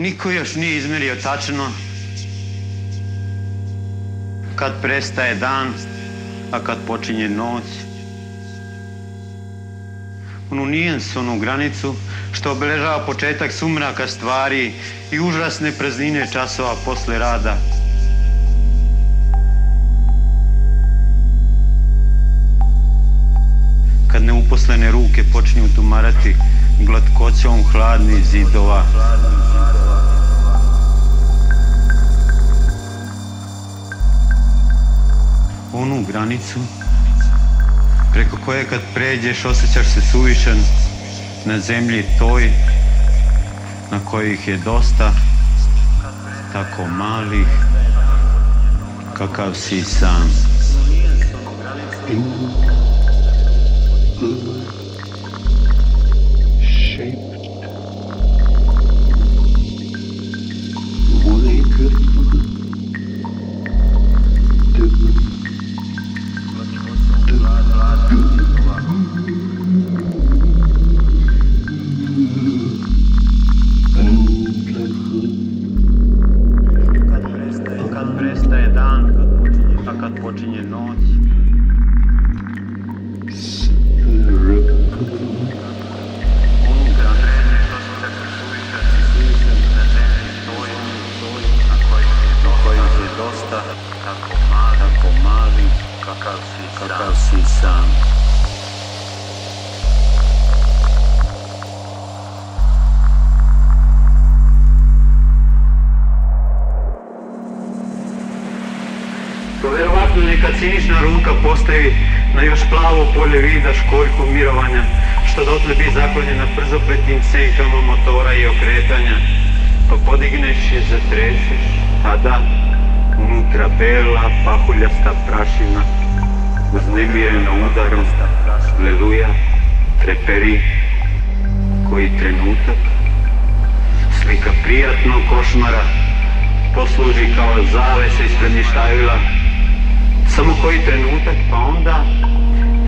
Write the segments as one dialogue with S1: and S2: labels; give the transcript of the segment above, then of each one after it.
S1: Niko još nije izmerio tačno kad prestaje dan, a kad počinje noć. Onu nijans, onu granicu što obeležava početak sumraka stvari i užasne praznine časova posle rada. Kad neuposlene ruke počinju tumarati glatkoćom hladnih zidova. Onu granicu preko koje kad pređeš osjećaš se suvišan na zemlji toj na kojih je dosta, tako malih kakav si sam. Kad prestaje dan, a kad počinje noć. Onu granicu što se tako suvišan na zemlji stoji, na kojih je dosta, tako mali, kakav si sam. To verovatno neka cinična ruka postavi na još plavo polje vida školjku mirovanja, što dotle bi zaklonjena brzopletim senkama motora i okretanja, pa podigneš je, zatrešeš, a da, unutra bela, pahuljasta prašina, uznemirena udarom, leluja, treperi, koji trenutak, slika prijatnog košmara, posluži kao zavesa ispred ništavila. Samo koji trenutak, pa onda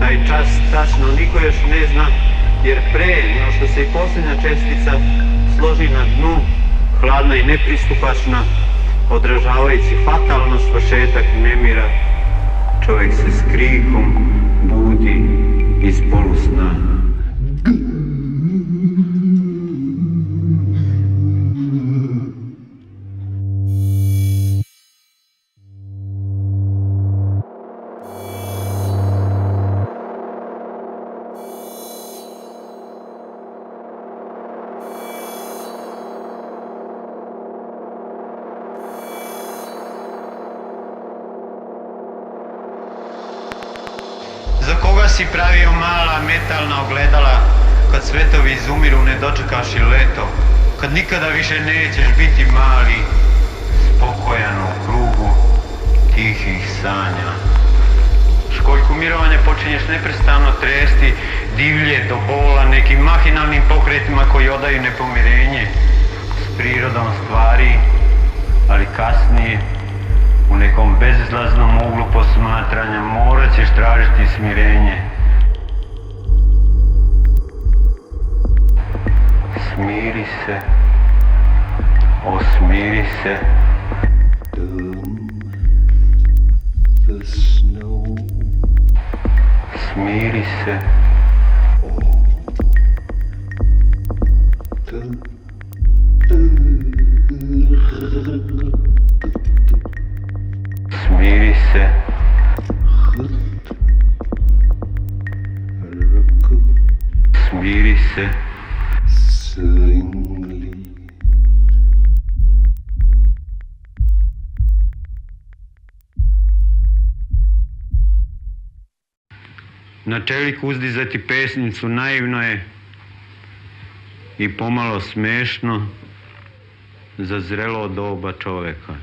S1: taj čas tačno niko još ne zna, jer pre no što se i posljednja čestica složi na dnu, hladna i nepristupačna, odražavajući fatalno svršetak nemira, čovjek se s krikom budi iz polusna. Za koga si pravio mala metalna ogledala, kad svetovi izumiru ne dočekaš i leto, kad nikada više nećeš biti mali, spokojan u krugu tihih sanja. Školjku mirovanja počinješ neprestano tresti, divlje do bola nekim mahinalnim pokretima koji odaju nepomirenje s prirodom stvari, ali kasnije u nekom bezizlaznom uglu posmatranja morat ćeš tražiti smirenje. Smiri se, osmiri se. Smiri se. Smiri se. Smiri se. Na čelik uzdizati pesnicu naivno je i pomalo smešno za zrelo doba čoveka.